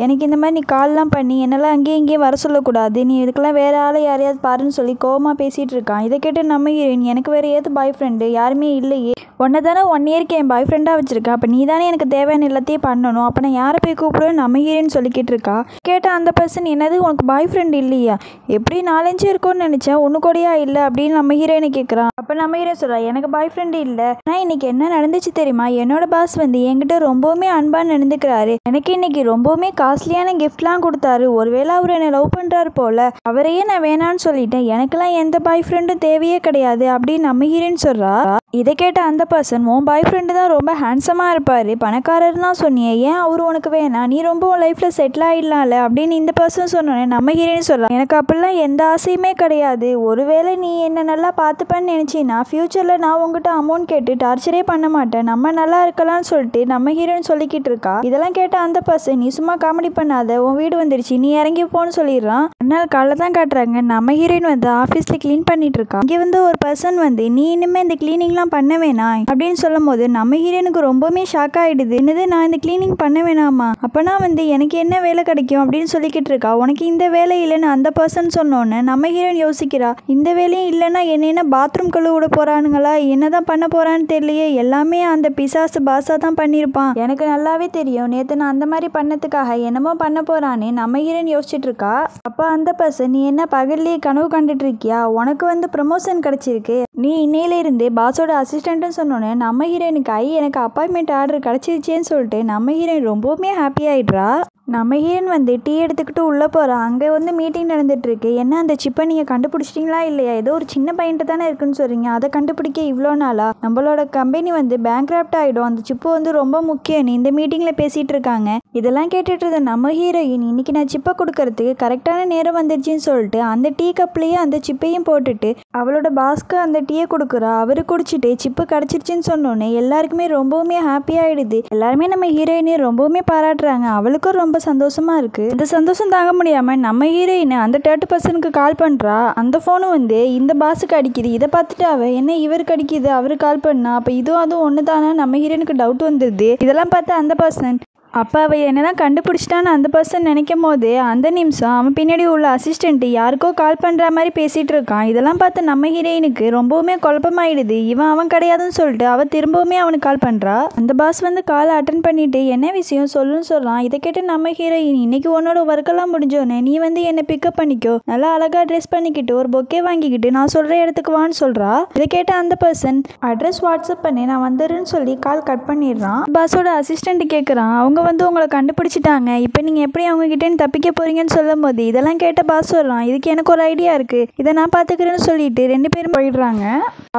எனக்கு இந்த மாதிரி நீ கால்லாம் பண்ணி என்னெல்லாம் அங்கேயும் இங்கேயும் வர சொல்லக்கூடாது, நீ இதுக்கெல்லாம் வேற ஆளை யாரையாவது பாருன்னு சொல்லி கோவமாக பேசிகிட்டு இருக்கான். இதை கேட்டு நம்ம ஹீரோயின், எனக்கு வேறு ஏது பாய் ஃப்ரெண்டு யாருமே இல்லையே, உன்னை தானே 1 இயருக்கு என் பாய் ஃப்ரெண்டாக வச்சுருக்கேன், அப்போ நீ தானே எனக்கு தேவையான எல்லாத்தையும் பண்ணணும், அப்போ நான் யாரை போய் கூப்பிடுவேன் நம்ம ஹீரோயின் சொல்லிக்கிட்டு இருக்கா. கேட்டால் அந்த பர்சன், என்னது உனக்கு பாய் ஃப்ரெண்ட் இல்லையா, எப்படி 4-5 இருக்கும்னு நினச்சேன், ஒன்று கூடயா இல்லை அப்படின்னு நம்ம ஹீரோயினை கேட்குறான். அப்போ நம்ம ஹீரோயின் சொல்கிறா, எனக்கு பாய் ஃப்ரெண்டு இல்லை, ஆனால் இன்னைக்கு என்ன நடந்துச்சு தெரியுமா, என்னோட பாஸ் வந்து என்கிட்ட ரொம்பவுமே அன்பாக நடந்துக்கிறாரு, எனக்கு இன்னைக்கு ரொம்பவுமே காஸ்ட்லியான கிஃப்ட்லாம் கொடுத்தாரு, ஒருவேளை அவர் என்னை லவ் பண்ணுறாரு போல, அவரையே நான் வேணான்னு சொல்லிட்டேன், எனக்கெல்லாம் எந்த பாய் ஃப்ரெண்டும் தேவையே கிடையாது அப்படின்னு நம்ம ஹீரோயின் சொல்கிறா. இதை கேட்ட அந்த பர்சன், உன் பாய் ஃப்ரெண்டு தான் ரொம்ப ஹேண்ட்ஸமாக இருப்பார், பணக்காரர்னா சொன்னியே, ஏன் அவர் உனக்கு வேணாம், நீ ரொம்ப உன் லைஃப்பில் செட்டில் ஆகிடலாம்ல அப்படின்னு இந்த பர்சன் சொன்னோன்னே நம்ம ஹீரோயின் சொல்கிறான், எனக்கு அப்படிலாம் எந்த ஆசையுமே கிடையாது, ஒருவேளை நீ என்னை நல்லா பார்த்துப்பேன்னு நினச்சின்னா ஃப்யூச்சரில் நான் உங்ககிட்ட அமௌண்ட் கேட்டு டார்ச்சரே பண்ண மாட்டேன், நம்ம நல்லா இருக்கலாம்னு சொல்லிட்டு நம்ம ஹீரோயின் சொல்லிக்கிட்டு இருக்கா. இதெல்லாம் கேட்ட அந்த பர்சன், நீ சும்மா காமெடி பண்ணாத, உன் வீடு வந்துருச்சு, நீ இறங்கி போன்னு சொல்லிடுறான். அதனால காலைல தான் காட்டுறாங்க, நம்ம ஹீரோயின் வந்து ஆஃபீஸில் க்ளீன் பண்ணிட்டு இருக்கா. இங்கே வந்து ஒரு பர்சன் வந்து, நீ இனிமேல் இந்த க்ளீனிங்லாம் இதெல்லாம் பண்ண வேணாம் அப்படின்னு சொல்லும் போது நம்ம ஹீரோனுக்கு ரொம்பவுமே ஷாக் ஆயிடுது. என்னது, நான் இந்த கிளீனிங் பண்ண வேணாமா, அப்பனா எனக்கு என்ன வேலை கிடைக்கும் அப்படின்னு சொல்லிக்கிட்டு இருக்கா. உனக்கு இந்த வேலை இல்லைன்னு அந்த பர்சன் சொன்னோன்னு நம்ம ஹீரோயின் யோசிக்கிறா, இந்த வேலையும் இல்லைன்னா என்ன பாத்ரூம் கழுவ விட போறானுங்களா, என்னதான் பண்ண போறான்னு தெரியலையே, எல்லாமே அந்த பிசாசு பாசா தான் பண்ணியிருப்பான், எனக்கு நல்லாவே தெரியும், நேற்று நான் அந்த மாதிரி பண்ணதுக்காக என்னமோ பண்ண போறான்னு நம்ம ஹீரோயின் யோசிச்சுட்டு இருக்கா. அப்போ அந்த பர்சன், நீ என்ன பகல்லையே கனவு கண்டுட்டு இருக்கியா, உனக்கு ப்ரமோஷன் கிடைச்சிருக்கு, நீ இன்னையில இருந்து பாஸோட அசிஸ்டன்ட்னு சொன்னோன்னு நம்ம ஹீரோயினுக்கு எனக்கு அப்பாயின்மெண்ட் ஆர்டர் கிடைச்சிருச்சேன்னு சொல்லிட்டு நம்ம ஹீரோயின் ரொம்பவுமே ஹாப்பி ஆயிடுறா. நம்ம ஹீரோயின் டீ எடுத்துக்கிட்டு உள்ளே போகிறா. அங்கே மீட்டிங் நடந்துட்டுருக்கு. என்ன அந்த சிப்பை நீங்கள் கண்டுபிடிச்சிட்டிங்களா இல்லையா, ஏதோ ஒரு சின்ன பையன்ட்டு தானே இருக்குன்னு சொல்கிறீங்க, அதை கண்டுபிடிக்க இவ்வளோ நாளா, நம்மளோட கம்பெனி பேங்க்ராப்ட் ஆகிடும், அந்த சிப்பு ரொம்ப முக்கியம்னு இந்த மீட்டிங்கில் பேசிகிட்டு இருக்காங்க. இதெல்லாம் கேட்டுட்டு இருந்த நம்ம ஹீரோயின், இன்னைக்கு நான் சிப்பை கொடுக்கறதுக்கு கரெக்டான நேரம் வந்துடுச்சின்னு சொல்லிட்டு அந்த டீ கப்லேயே அந்த சிப்பையும் போட்டுட்டு அவளோட பாஸ்க்கு அந்த டீயை கொடுக்குறா. அவரு குடிச்சிட்டு சிப்பு கிடச்சிருச்சின்னு சொன்னோன்னே எல்லாருக்குமே ரொம்பவுமே ஹாப்பி ஆகிடுது. எல்லாருமே நம்ம ஹீரோயினை ரொம்பவுமே பாராட்டுறாங்க. அவளுக்கும் ரொம்ப சந்தோஷமா இருக்கு. இந்த சந்தோஷம் தாங்க முடியாம நம்ம ஹீரோயின் அந்த 30% கால் பண்றா. அந்த போனும் இந்த பாஸுக்கு அடிக்குது. இதை பார்த்துட்டு அவ, என்ன இவருக்கு அடிக்குது, அவரு கால் பண்ணா, அப்ப இதுவும் அதுவும் ஒண்ணுதானே, நம்ம ஹீரோயினுக்கு டவுட் வந்துருது. இதெல்லாம் பார்த்து அந்த பர்சன், அப்போ அவள் என்னதான் கண்டுபிடிச்சிட்டான்னு அந்த பர்சன் நினைக்கும் போது அந்த நிமிஷம் அவன் பின்னாடி உள்ள அசிஸ்டண்ட்டு யாருக்கோ கால் பண்ணுற மாதிரி பேசிகிட்டு இருக்கான். இதெல்லாம் பார்த்து நம்ம ஹீரோயினுக்கு ரொம்பவுமே குழப்பமாயிடுது. அவன் கிடையாதுன்னு சொல்லிட்டு அவள் திரும்பவுமே அவனுக்கு கால் பண்ணுறா. அந்த பாஸ் காலை அட்டன் பண்ணிட்டு என்ன விஷயம் சொல்லுன்னு சொல்கிறான். இதை கேட்டு நம்ம ஹீரோயின், இன்னைக்கு உன்னோட ஒர்க்கெல்லாம் முடிஞ்சோன்னே நீ என்னை பிக்கப் பண்ணிக்கோ, நல்லா அழகாக ட்ரெஸ் பண்ணிக்கிட்டு ஒரு பொக்கே வாங்கிக்கிட்டு நான் சொல்கிற இடத்துக்கு வான்னு சொல்கிறா. இதை கேட்ட அந்த பர்சன், அட்ரஸ் வாட்ஸ்அப் பண்ணி நான் வந்துடுறேன்னு சொல்லி கால் கட் பண்ணிடுறான். பாஸோட அசிஸ்டண்ட் கேட்குறான், அவங்க உங்களை கண்டுபிடிச்சிட்டாங்க, இப்போ நீங்கள் எப்படி அவங்க கிட்டேன்னு தப்பிக்க போறீங்கன்னு சொல்லும் போது இதெல்லாம் கேட்ட பாஸ் சொல்கிறான், இதுக்கு எனக்கு ஒரு ஐடியா இருக்குது, இதை நான் பார்த்துக்கிறேன்னு சொல்லிட்டு 2 பேரும் போயிடுறாங்க.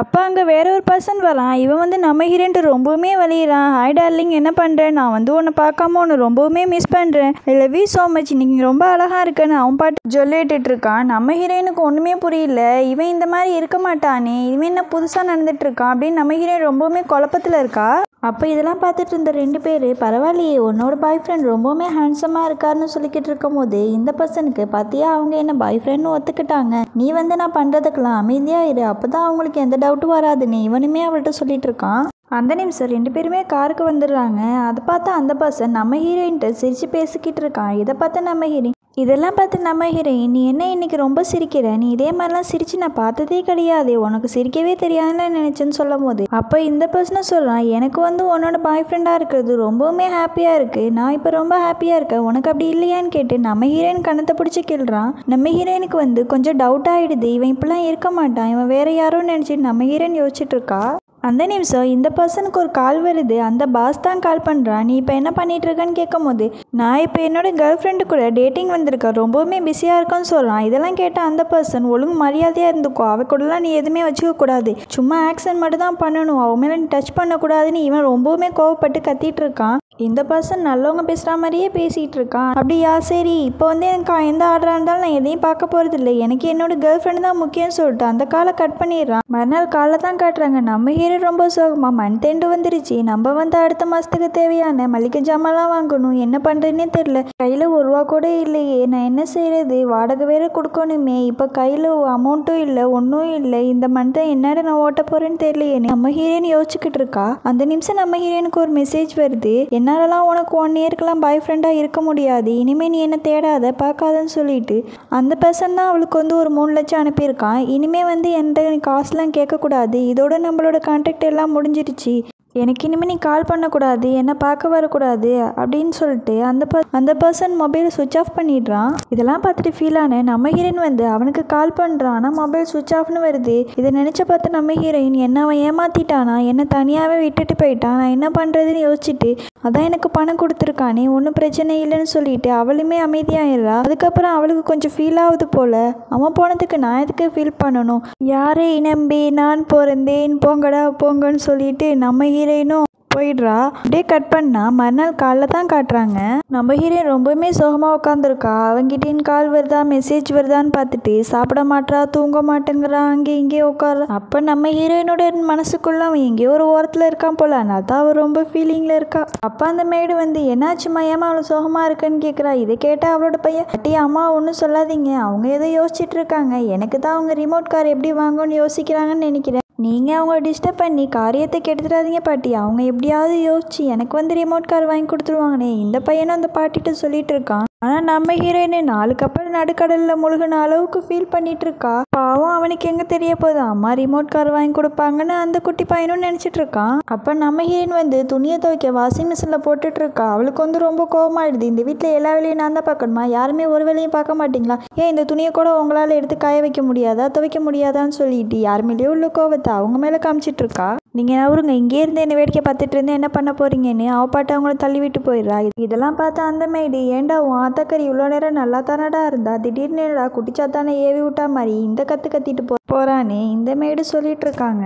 அப்போ அங்கே வேற ஒரு பர்சன் வரான். இவன் நம்ம ஹீரோன்ட்டு ரொம்பவுமே வலிகிறான். ஹாய் டார்லிங், என்ன பண்ணுறேன், நான் உன்னை பார்க்காம உன்னை ரொம்பவுமே மிஸ் பண்ணுறேன், I love you so much, நீங்கள் ரொம்ப அழகாக இருக்குன்னு அவன் பாட்டு சொல்லிட்டு இருக்கான். நம்ம ஹீரோயினுக்கு ஒன்றுமே புரியல, இவன் இந்த மாதிரி இருக்க மாட்டானே, இவன் என்ன புதுசாக நடந்துட்டு இருக்கான் அப்படின்னு நம்ம ஹீரோயின் ரொம்பவுமே குழப்பத்தில் இருக்கா. அப்போ இதெல்லாம் பார்த்துட்டு இருந்த 2 பேர், பரவாயில்லையே உன்னோட பாய் ஃப்ரெண்ட் ரொம்பவுமே ஹேண்ட்ஸமாக இருக்காருன்னு சொல்லிக்கிட்டு இருக்கும் போது இந்த பர்சனுக்கு, பார்த்தியா அவங்க என்ன பாய் ஃப்ரெண்ட்னு ஒத்துக்கிட்டாங்க, நீ நான் பண்ணுறதுக்கெல்லாம் அமைதியாக இரு, அப்போ தான் அவங்களுக்கு எந்த டவுட்டும் வராதுன்னு இவனுமே அவள்கிட்ட சொல்லிட்டு இருக்கான். அந்த நிமிஷம் 2 பேருமே காருக்கு வந்துடுறாங்க. அதை பார்த்து அந்த பர்சன் நம்ம ஹீரோயின்ட்டு சிரித்து பேசிக்கிட்டு இருக்கான். இதை பார்த்து நம்ம ஹீரோயின், இதெல்லாம் பார்த்து நம்ம ஹீரோயின், நீ என்ன இன்னைக்கு ரொம்ப சிரிக்கிற, நீ இதே மாதிரிலாம் சிரிச்சு நான் பார்த்ததே கிடையாது, உனக்கு சிரிக்கவே தெரியாதுன்னு நினைச்சேன்னு சொல்லும் போது அப்போ இந்த பர்சனும் சொல்கிறான், எனக்கு உன்னோட பாய் ஃப்ரெண்டாக இருக்கிறது ரொம்பவுமே ஹாப்பியாக இருக்குது, நான் இப்போ ரொம்ப ஹாப்பியாக இருக்கேன், உனக்கு அப்படி இல்லையான்னு கேட்டு நம்ம ஹீரோயின் கண்ணத்தை பிடிச்சி கிள்றான். நம்ம ஹீரோயினுக்கு கொஞ்சம் டவுட் ஆகிடுது, இவன் இப்படிலாம் இருக்க மாட்டான், இவன் வேற யாரும் நினச்சிட்டு நம்ம ஹீரோயின் யோசிச்சுட்டு இருக்கா. அந்த நிமிஷம் இந்த பர்சனுக்கு ஒரு கால் வருது. அந்த பாஸ் தான் கால் பண்ணுறான். நீ இப்போ என்ன பண்ணிட்டு இருக்கன்னு கேட்கும் போது, நான் இப்போ என்னோட கேர்ள் ஃப்ரெண்டு கூட டேட்டிங் வந்திருக்கேன், ரொம்பவுமே பிஸியாக இருக்குன்னு சொல்கிறான். இதெல்லாம் கேட்டால் அந்த பர்சன், ஒழுங்கு மரியாதையாக இருந்துக்கோ, அவ கூடலாம் நீ எதுவுமே வச்சுக்க கூடாது, சும்மா ஆக்ஷன் மட்டும் தான் பண்ணணும், அவன் மேலே நீ டச் பண்ணக்கூடாதுன்னு இவன் ரொம்பவுமே கோவப்பட்டு கத்திட்டு இருக்கான். இந்த பர்சன் நல்லவங்க பேசுகிற மாதிரியே பேசிகிட்டு இருக்கான். அப்படியா, சரி இப்போ எனக்கு எந்த ஆர்டராக இருந்தாலும் நான் எதையும் பார்க்க போகிறது இல்லை, எனக்கு என்னோட கேர்ள் ஃப்ரெண்டு தான் முக்கியம்னு சொல்லிட்டு அந்த காலை கட் பண்ணிடுறான். மறுநாள் காலை தான் காட்டுறாங்க. நம்ம ஹீரோ ரொம்ப சோகமாக, மந்த் எண்டு வந்துருச்சு, நம்ம அடுத்த மாதத்துக்கு தேவையான மளிகை ஜாமான்லாம் வாங்கணும், என்ன பண்ணுறதுன்னே தெரியல, கையில் 1 ரூபா கூட இல்லையே, நான் என்ன செய்கிறது, வாடகை வேற கொடுக்கணுமே, இப்போ கையில் அமௌண்ட்டும் இல்லை, ஒன்றும் இல்லை, இந்த மந்த்தை என்னடா நான் ஓட்ட போகிறேன்னு தெரியலையே நம்ம ஹீரோயின் யோசிச்சுக்கிட்டு இருக்கா. அந்த நிமிஷம் நம்ம ஹீரோயினுக்கு ஒரு மெசேஜ் வருது, என்னாலலாம் உனக்கு 1 இயர்க்கெலாம் பாய் ஃப்ரெண்டாக இருக்க முடியாது, இனிமேல் நீ என்ன தேடாத பார்க்காதன்னு சொல்லிட்டு அந்த பர்சன் தான் அவளுக்கு ஒரு 3 லட்சம் அனுப்பியிருக்கான். இனிமேல் என்கிட்ட நீ காசுலாம் கேட்கக்கூடாது, இதோட நம்மளோட கான்ட்ராக்ட் எல்லாம் முடிஞ்சிருச்சு, எனக்கு இனிமேல் நீ கால் பண்ணக்கூடாது, என்னை பார்க்க வரக்கூடாது அப்படின்னு சொல்லிட்டு அந்த பர்சன் மொபைலை சுவிட்ச் ஆஃப் பண்ணிடுறான். இதெல்லாம் பார்த்துட்டு ஃபீல் ஆன நம்ம ஹீரோயின் அவனுக்கு கால் பண்ணுறான். ஆனால் மொபைல் சுவிட்ச் ஆஃப்னு வருது. இதை நினச்ச பார்த்து நம்ம ஹீரோயின், என்ன அவன் ஏமாற்றிட்டானா, என்னை தனியாகவே விட்டுட்டு போயிட்டான், நான் என்ன பண்ணுறதுன்னு யோசிச்சுட்டு, அதான் எனக்கு பணம் கொடுத்துருக்கானே, ஒன்றும் பிரச்சனை இல்லைன்னு சொல்லிட்டு அவளுமே அமைதியாகிடுறா. அதுக்கப்புறம் அவளுக்கு கொஞ்சம் ஃபீல் ஆகுது போல், அவன் போனதுக்கு நான் எதுக்கு ஃபீல் பண்ணணும், யாரை நம்பி நான் பிறந்தேன், போங்கடா போங்கன்னு சொல்லிட்டு நம்ம ஹீரோயினும் போயிடுறா. அப்படியே கட் பண்ணா மறுநாள் காலைல தான் காட்டுறாங்க. நம்ம ஹீரோயின் ரொம்பவுமே சோகமாக உட்காந்துருக்கா. அவங்கிட்டேன்னு கால் வருதா மெசேஜ் வருதான்னு பார்த்துட்டு சாப்பிட மாட்டா, தூங்க மாட்டேங்கிறா, அங்கே இங்கே உட்கார. அப்போ நம்ம ஹீரோயினோட மனசுக்குள்ள அவன் எங்கேயோ ஒரு ஓரத்தில் இருக்கான் போல, அதான் அவள் ரொம்ப ஃபீலிங்கில் இருக்கா. அப்போ அந்த மேடு என்னாச்சுமா, ஏமா அவளை சோகமாக இருக்குன்னு கேட்குறா. இதை கேட்டால் அவளோட பையன், அட்டி அம்மா ஒன்றும் சொல்லாதீங்க, அவங்க ஏதோ யோசிச்சுட்டு இருக்காங்க, எனக்கு தான் அவங்க ரிமோட் கார் எப்படி வாங்கணும்னு யோசிக்கிறாங்கன்னு நினைக்கிறேன், நீங்கள் அவங்க டிஸ்டர்ப் பண்ணி காரியத்தை கெடுத்துடாதீங்க பாட்டி. அவங்க எப்படியாவது யோசிச்சு எனக்கு வந்து ரிமோட் கார் வாங்கி கொடுத்துருவாங்கண்ணே. இந்த பையனும் அந்த பாட்டிகிட்ட சொல்லிட்டு இருக்கான். ஆனால் நம்ம ஹீரோயினு 4 கப்பல் நடுக்கடலில் முழுகின அளவுக்கு ஃபீல் பண்ணிட்டு இருக்கா. பாவம் அவனுக்கு எங்கே தெரிய போகுது அம்மா ரிமோட் கார் வாங்கி கொடுப்பாங்கன்னு அந்த குட்டி பையனும் நினச்சிட்டு இருக்கான். அப்போ நம்ம ஹீரோயின் வந்து துணியை துவைக்க வாஷிங் மிஷினில் போட்டுட்டு இருக்கா. அவளுக்கு வந்து ரொம்ப கோவமாயிடுது. இந்த வீட்டில் எல்லா வேலையும் நான் தான் பார்க்கணுமா? யாருமே ஒரு வேலையும் பார்க்க மாட்டீங்களா? ஏன் இந்த துணியை கூட உங்களால் எடுத்து காய வைக்க முடியாதா, துவைக்க முடியாதான்னு சொல்லிட்டு யாருமேலேயே உள்ள கோவத்தை அவங்க மேலே காமிச்சிட்டு இருக்கா. நீங்கள் அவருங்க இங்கே இருந்து என்ன வேடிக்கை பார்த்துட்டு இருந்து என்ன பண்ண போறீங்கன்னு அவப்பாட்டு அவங்கள தள்ளி விட்டு போயிடுறா. இதெல்லாம் பார்த்து அந்த மேடு, ஏண்டா உன் ஆத்தக்கறி இவ்வளோ நேரம் நல்லா தானடா இருந்தா, திடீர்னு என்னடா குட்டிச்சாத்தானே ஏவி விட்டா மாதிரி இந்த கத்திட்டு போறானே இந்த மேடு சொல்லிட்டு இருக்காங்க.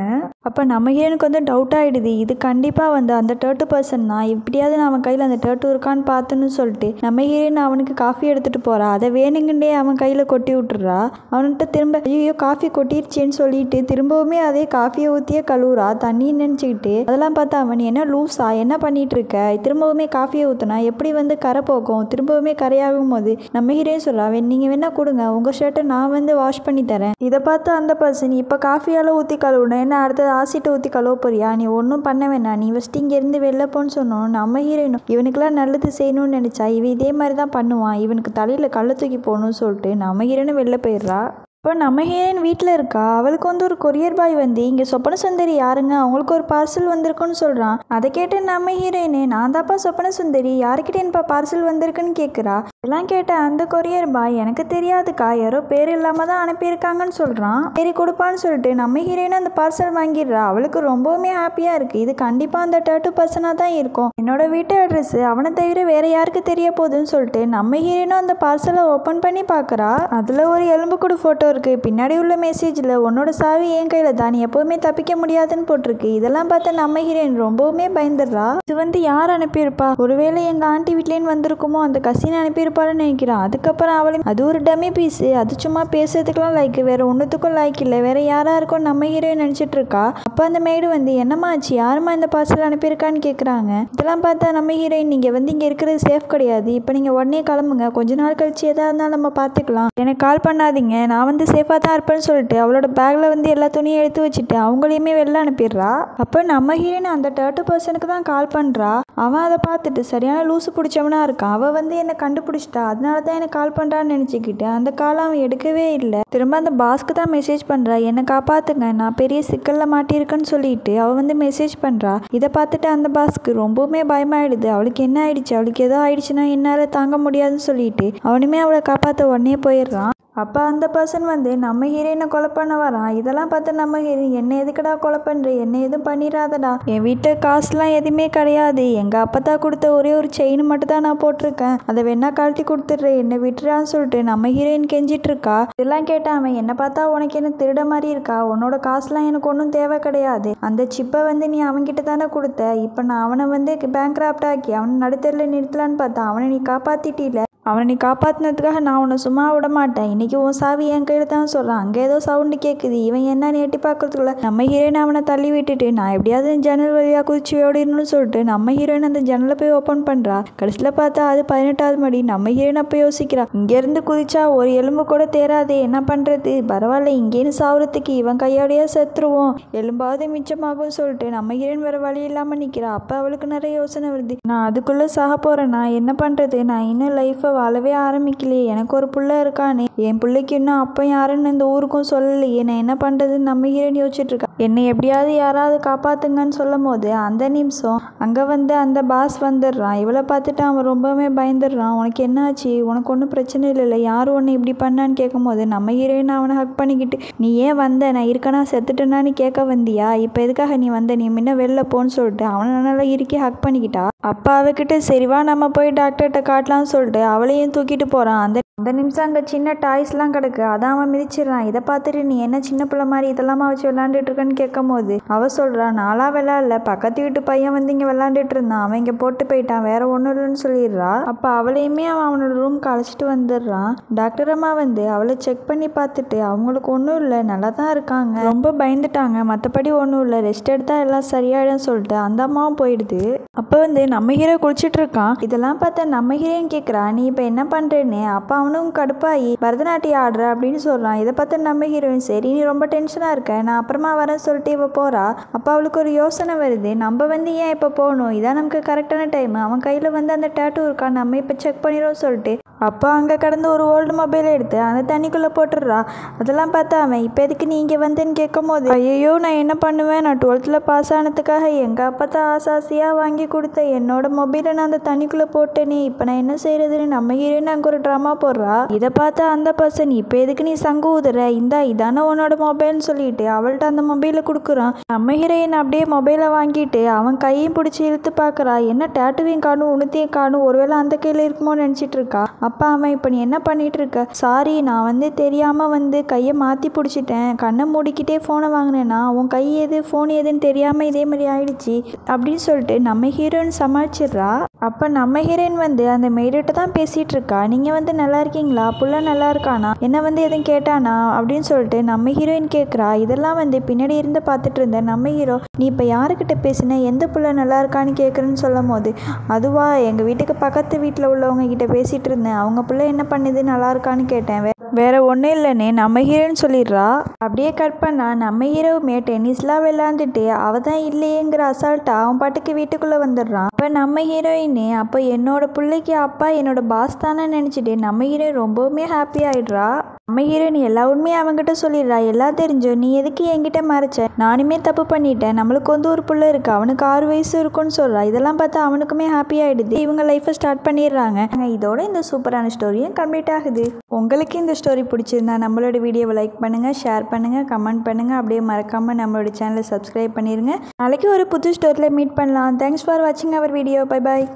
அப்போ நம்ம ஹீரோனுக்கு வந்து டவுட் ஆகிடுது. இது கண்டிப்பாக வந்து அந்த டர்ட்டு பர்சன் தான். எப்படியாவது நான் அவன் கையில் அந்த டர்ட்டு இருக்கான்னு பார்த்துன்னு சொல்லிட்டு நம்ம ஹீரோயின் அவனுக்கு காஃபி எடுத்துகிட்டு போகிறா. அதை வேணுங்கண்டே அவன் கையில் கொட்டி விட்டுறா. அவன்கிட்ட திரும்ப ஐயோ காஃபி கொட்டிருச்சேன்னு சொல்லிட்டு திரும்பவுமே அதே காஃபியை ஊற்றியே கழுவுறா தண்ணி நினச்சிக்கிட்டு. அதெல்லாம் பார்த்தா அவன் என்ன லூஸா என்ன பண்ணிட்டு இருக்க, திரும்பவுமே காஃபியை ஊற்றினா எப்படி வந்து கரை போகும், திரும்பவுமே கரையாகும் போது நம்ம ஹீரோயின் சொல்கிறா நீங்கள் வேணா கொடுங்க உங்கள் ஷர்ட்டை நான் வந்து வாஷ் பண்ணி தரேன். இதை பார்த்து அந்த பர்சன் இப்போ காஃபியால் ஊற்றி கழுவுணும் என்ன அடுத்தது ஆசிட்டை ஊற்றி கழுவ போறியா, நீ ஒன்றும் பண்ண வேணாம், நீ ஃபஸ்ட்டு இங்கேருந்து வெளில போன்னு சொன்னோம். நம்ம ஹீரோயினும் இவனுக்கெல்லாம் நல்லது செய்யணும்னு நினச்சா இவன் இதே மாதிரி தான் பண்ணுவான், இவனுக்கு தலையில் கள்ள தூக்கி போகணும்னு சொல்லிட்டு நம்ம ஹீரோயினும் வெளில போயிடுறா. இப்போ நம்ம ஹீரோயின் வீட்டில் இருக்கா. அவளுக்கு வந்து ஒரு கொரியர் பாய் வந்து இங்கே சொப்பன சுந்தரி யாருங்க, அவங்களுக்கு ஒரு பார்சல் வந்திருக்குன்னு சொல்கிறான். அதை கேட்டு நம்ம ஹீரோயினே நான் தான்ப்பா சொப்பன சுந்தரி, யாருக்கிட்ட என்னப்பா பார்சல் வந்திருக்குன்னு கேட்குறா. இதெல்லாம் கேட்ட அந்த கொரியர் பாய் எனக்கு தெரியாதுக்கா, யாரோ பேர் இல்லாமல் தான் அனுப்பியிருக்காங்கன்னு சொல்கிறான். சரி கொடுப்பான்னு சொல்லிட்டு நம்ம ஹீரோயினும் அந்த பார்சல் வாங்கிடுறா. அவளுக்கு ரொம்பவுமே ஹாப்பியாக இருக்குது. இது கண்டிப்பாக அந்த டேட்டு பர்சனாக தான் இருக்கும். என்னோட வீட்டு அட்ரஸ் அவனை தவிர வேற யாருக்கு தெரிய போகுதுன்னு சொல்லிட்டு நம்ம ஹீரோயினும் அந்த பார்சலை ஓப்பன் பண்ணி பார்க்குறா. அதில் ஒரு எலும்புக்கூடு ஃபோட்டோ இருக்கு. பின்னாடி உள்ள மெசேஜில் உன்னோட சாவி என் கையில் தான், நீ எப்போவுமே தப்பிக்க முடியாதுன்னு போட்டிருக்கு. இதெல்லாம் பார்த்து நம்ம ஹீரோயின் ரொம்பவுமே பயந்துடுறா. இது வந்து யார் அனுப்பியிருப்பா, ஒருவேளை எங்கள் ஆண்டி வீட்லேன்னு வந்திருக்குமோ, அந்த கசின் அனுப்பியிருப்பான்னு நினைக்கிறான். அதுக்கப்புறம் அவளை அது ஒரு டம்மி பீஸு, அது சும்மா பேசுறதுக்கெல்லாம் லைக், வேற ஒன்றுத்துக்கும் லைக் இல்லை, வேற யாரா இருக்கும் நம்ம ஹீரோயின் நினச்சிட்டு இருக்கா. அப்போ அந்த மேடு வந்து என்னம்மா ஆச்சு, யாருமா இந்த பார்சல் அனுப்பியிருக்கான்னு கேட்குறாங்க. இதெல்லாம் பார்த்தா நம்ம ஹீரோயின் நீங்கள் வந்து இங்கே இருக்கிறது சேஃப் கிடையாது, இப்போ நீங்கள் உடனே கிளம்புங்க, கொஞ்ச நாள் கழிச்சு எதாக இருந்தாலும் நம்ம பார்த்துக்கலாம், எனக்கு கால் பண்ணாதீங்க, நான் வந்து சேஃபாக தான் இருப்பேன்னு சொல்லிட்டு அவளோட பேக்கில் வந்து எல்லா துணியும் எடுத்து வச்சுட்டு அவங்களையுமே வெளில அனுப்பிடுறா. அப்போ நம்ம ஹீரோயின் அந்த டர்ட்டு பர்சனுக்கு தான் கால் பண்ணுறா. அவன் அதை பார்த்துட்டு சரியான லூசு பிடிச்சவனா இருக்கான். அவள் வந்து என்னை கண்டுபிடிச்சிட்டா, அதனால தான் எனக்கு கால் பண்ணுறான்னு நினச்சிக்கிட்டு அந்த கால் அவன் எடுக்கவே இல்லை. திரும்ப அந்த பாஸ்க்கு தான் மெசேஜ் பண்ணுறா, என்னை காப்பாற்றுங்க நான் பெரிய சிக்கலில் மாட்டியிருக்கேன்னு சொல்லிட்டு அவள் வந்து மெசேஜ் பண்ணுறா. இதை பார்த்துட்டு அந்த பாஸ்க்கு ரொம்பவுமே பயமாயிடுது. அவளுக்கு என்ன ஆயிடுச்சு, அவளுக்கு ஏதோ ஆயிடுச்சுன்னா என்னால் தாங்க முடியாதுன்னு சொல்லிட்டு அவனுமே அவளை காப்பாற்ற உடனே போயிடுறான். அப்போ அந்த பர்சன் வந்து நம்ம ஹீரோயினை கொலை பண்ண வரான். இதெல்லாம் பார்த்து நம்ம ஹீரோயின் என்ன எதுக்கடா கொலை பண்ணுற, என்ன எதுவும் பண்ணிடாதடா, என் வீட்டில் காசுலாம் எதுவுமே கிடையாது, எங்கள் அப்பத்தா கொடுத்த ஒரே ஒரு செயின் மட்டும் தான் நான் போட்டிருக்கேன், அதை வேணா கழட்டி கொடுத்துட்றேன், என்னை விட்டுறான்னு சொல்லிட்டு நம்ம ஹீரோயின் கெஞ்சிட்டு இருக்கா. இதெல்லாம் கேட்டால் அவன் என்னை பார்த்தா உனக்கு என்ன திருட மாதிரி இருக்கா, உன்னோட காசுலாம் எனக்கு ஒன்றும் தேவை கிடையாது, அந்த சிப்பை வந்து நீ அவன்கிட்ட தானே கொடுத்த, இப்போ நான் அவனை வந்து பேங்க்ராப்ட் ஆக்கி அவனை நடுத்தரில் நிறுத்தலான்னு பார்த்தா அவனை நீ காப்பாற்றிட்டில, அவனை நீ காப்பாற்றினதுக்காக நான் உன்னை சும்மா விட மாட்டேன், இன்னைக்கு உன் சாவி என் கையில் தான் சொல்கிறான். அங்கே ஏதோ சவுண்டு கேட்குது, இவன் என்னன்னு எட்டி பார்க்கறதுக்குள்ள நம்ம ஹீரோயின் அவனை தள்ளி விட்டுட்டு நான் எப்படியாவது ஜன்னல் வழியாக குதிச்சு ஓடிடணும்னு சொல்லிட்டு நம்ம ஹீரோயின் அந்த ஜன்னலை போய் ஓப்பன் பண்ணுறா. கடைசியில் பார்த்தா அது 18வது மடி. நம்ம ஹீரோயின் அப்போ யோசிக்கிறா, இங்கேருந்து குதிச்சா ஒரு எலும்பு கூட தேராது, என்ன பண்ணுறது, பரவாயில்ல இங்கேன்னு சாவுறதுக்கு இவன் கையோடையே செத்துருவோம், எலும்பாவது மிச்சமாகும் சொல்லிட்டு நம்ம ஹீரோயின் வேறு வழி இல்லாமல் நிற்கிறா. அப்போ அவளுக்கு நிறைய யோசனை வருது, நான் அதுக்குள்ளே சாக போகிறேன், நான் என்ன பண்ணுறது, நான் இன்னும் லைஃப்பை வாழவே ஆரம்பிக்கலையே, எனக்கு ஒரு புள்ள இருக்கானே, என் பிள்ளைக்கு இன்னும் அப்போ யாருன்னு இந்த ஊருக்கும் சொல்லலையே, நான் என்ன பண்ணுறதுன்னு நம்ம ஹீரோயின் யோசிச்சுட்டு இருக்கா. என்னை எப்படியாவது யாராவது காப்பாத்துங்கன்னு சொல்லும் போது அந்த நிமிஷம் அங்கே வந்து அந்த பாஸ் வந்துடுறான். இவளை பார்த்துட்டு அவன் ரொம்பவே பயந்துடுறான். உனக்கு என்னாச்சு, உனக்கு ஒன்றும் பிரச்சனை இல்லைல்ல, யாரும் ஒன்று இப்படி பண்ணான்னு கேட்கும் போது நம்ம ஹீரோயின் அவனை ஹக் பண்ணிக்கிட்டு நீ ஏன் வந்த, நான் இருக்கனா செத்துட்டேனான்னு கேட்க வந்தியா, இப்போ எதுக்காக நீ வந்த, நீ முன்ன வெளில போன்னு சொல்லிட்டு அவனை நல்லா இறுக்கி ஹக் பண்ணிக்கிட்டா. அப்பா அவகிட்ட சரிவா நம்ம போய் டாக்டர்கிட்ட காட்டலாம்னு சொல்லிட்டு அவளையும் தூக்கிட்டு போகிறான். அந்த நிமிஷம் அங்கே சின்ன டாய்ஸ்லாம் கிடக்கு, அதான் அவன் மிதிச்சிடறான். இதை பார்த்துட்டு நீ என்ன சின்ன பிள்ளை மாதிரி இதெல்லாமா வச்சு விளாண்டுட்டு இருக்கன்னு கேட்கும் போது அவள் சொல்கிறான், நாளாக விளாட்ல, பக்கத்து வீட்டு பையன் வந்து இங்கே விளாண்டுட்டு இருந்தான், அவன் இங்கே போட்டு போயிட்டான், வேற ஒன்றும் இல்லைன்னு சொல்லிடுறா. அப்போ அவளையுமே அவனோட ரூம்க்கு அழைச்சிட்டு வந்துடுறான். டாக்டர் அம்மா வந்து அவளை செக் பண்ணி பார்த்துட்டு அவங்களுக்கு ஒன்றும் இல்லை, நல்லா தான் இருக்காங்க, ரொம்ப பயந்துட்டாங்க, மற்றபடி ஒன்றும் இல்லை, ரெஸ்ட் எடுத்தால் எல்லாம் சரியாயிடும் சொல்லிட்டு அந்த அம்மாவும் போயிடுது. அப்போ வந்து நம்ம ஹீரோ குளிச்சுட்டு இருக்கான். இதெல்லாம் பார்த்தா நம்ம ஹீரோயின் கேட்குறா, நீ இப்போ என்ன பண்ணுறேன்னு. அப்போ அவனும் கடுப்பாகி பரதநாட்டியம் ஆடுற அப்படின்னு சொல்கிறான். இதை பார்த்து நம்ம ஹீரோயின், சரி நீ ரொம்ப டென்ஷனாக இருக்க, நான் அப்புறமா வரேன்னு சொல்லிட்டு இவ போகிறா. அப்போ அவளுக்கு ஒரு யோசனை வருது, நம்ம ஏன் இப்போ போகணும், இதான் நமக்கு கரெக்டான டைம். அவன் கையில் அந்த டேட்டூ இருக்கா, நம்ம இப்போ செக் பண்ணிடுவோம் சொல்லிட்டு அப்போ அங்கே கடந்து ஒரு ஓல்டு மொபைல் எடுத்து அந்த தண்ணிக்குள்ளே போட்டுடுறா. அதெல்லாம் பார்த்தா அவன், இப்போ எதுக்கு நீ இங்கே வந்தேன்னு கேட்கும் போது, ஐயோ நான் என்ன பண்ணுவேன், நான் 12th பாஸ் ஆனதுக்காக எங்கள் அப்பா தான் ஆசாசியாக வாங்கி கொடுத்த என்னோட மொபைலை நான் அந்த தண்ணிக்குள்ளே போட்டேனே, இப்போ நான் என்ன செய்யறதுன்னு நம்ம ஹீரோயின் அங்கே ஒரு ட்ராமா போடுறா. இதை பார்த்தா அந்த பர்சன், இப்போ எதுக்கு நீ சங்கு ஊதுற, இதானே உன்னோட மொபைல்னு சொல்லிட்டு அவள்கிட்ட அந்த மொபைலை கொடுக்குறான். நம்ம ஹீரோயின் அப்படியே மொபைலை வாங்கிட்டு அவன் கையும் பிடிச்சி இழுத்து பார்க்குறா. என்ன டேட்டுவையும் காணும் உணத்தையும் காணும், ஒருவேளை அந்த கையில் இருக்குமோ நினச்சிட்டு இருக்கா. அப்பா அவன், இப்போ நீ என்ன பண்ணிட்டு இருக்க, சாரி நான் தெரியாமல் கையை மாற்றி பிடிச்சிட்டேன், கண்ணை மூடிக்கிட்டே ஃபோனை வாங்கினேன்னா உன் கை எது ஃபோன் எதுன்னு தெரியாமல் இதே மாதிரி ஆயிடுச்சு அப்படின்னு சொல்லிட்டு நம்ம ஹீரோயின் சமாளிச்சிடுறா. அப்போ நம்ம ஹீரோயின் அந்த மெய்டிட்ட தான் பேசிகிட்டு இருக்கா. நீங்கள் நல்லா இருக்கீங்களா, புள்ள நல்லா இருக்கானா, என்ன எதுவும் கேட்டானா அப்படின்னு சொல்லிட்டு நம்ம ஹீரோயின் கேட்குறா. இதெல்லாம் பின்னாடி இருந்து பார்த்துட்டு இருந்த நம்ம ஹீரோ, நீ இப்போ யாருக்கிட்ட பேசின, எந்த புள்ள நல்லா இருக்கான்னு கேட்குறேன்னு சொல்லும் போது, அதுவா எங்கள் வீட்டுக்கு பக்கத்து வீட்டில் உள்ளவங்க கிட்ட பேசிகிட்டு இருந்தேன், அவங்க பிள்ளை என்ன பண்ணுது நல்லா இருக்கான்னு கேட்டேன், வேற ஒன்றும் இல்லைன்னு நம்ம ஹீரோன்னு சொல்லிடுறா. அப்படியே கட் பண்ணா நம்ம ஹீரோவுமே டென்னிஸ்லாம் விளையாண்டுட்டு அவ தான் இல்லையேங்கிற அசால்ட்டா அவன் பாட்டுக்கு வீட்டுக்குள்ளே வந்துடுறான். அப்போ நம்ம ஹீரோயினே, அப்போ என்னோட பிள்ளைக்கு அப்பா என்னோட பாஸ் தானே நினச்சிட்டு நம்ம ஹீரோயின் ரொம்பவுமே ஹாப்பி ஆகிடுறா. நம்ம ஹீரோயின் எல்லா உண்மையும் அவங்ககிட்ட சொல்லிடுறா. எல்லாம் தெரிஞ்சோம், நீ எதுக்கு என்கிட்ட மறைச்ச, நானுமே தப்பு பண்ணிட்டேன், நம்மளுக்கு ஒரு பிள்ளை இருக்கு, அவனுக்கு 6 வயசு இருக்குன்னு சொல்கிறா. இதெல்லாம் பார்த்தா அவனுக்குமே ஹாப்பி ஆகிடுது. இவங்க லைஃப்பை ஸ்டார்ட் பண்ணிடுறாங்க. இதோட இந்த சூப்பரான ஸ்டோரியும் கம்ப்ளீட் ஆகுது. உங்களுக்கு இந்த ஸ்டோரி பிடிச்சிருந்தா நம்மளோட வீடியோவை லைக் பண்ணுங்கள், ஷேர் பண்ணுங்கள், கமெண்ட் பண்ணுங்கள். அப்படியே மறக்காமல் நம்மளோட சேனலை சப்ஸ்கிரைப் பண்ணிடுங்க. நாளைக்கு ஒரு புது ஸ்டோரியில் மீட் பண்ணலாம். தேங்க்ஸ் ஃபார் வாட்சிங் அவர் வீடியோ. Bye bye.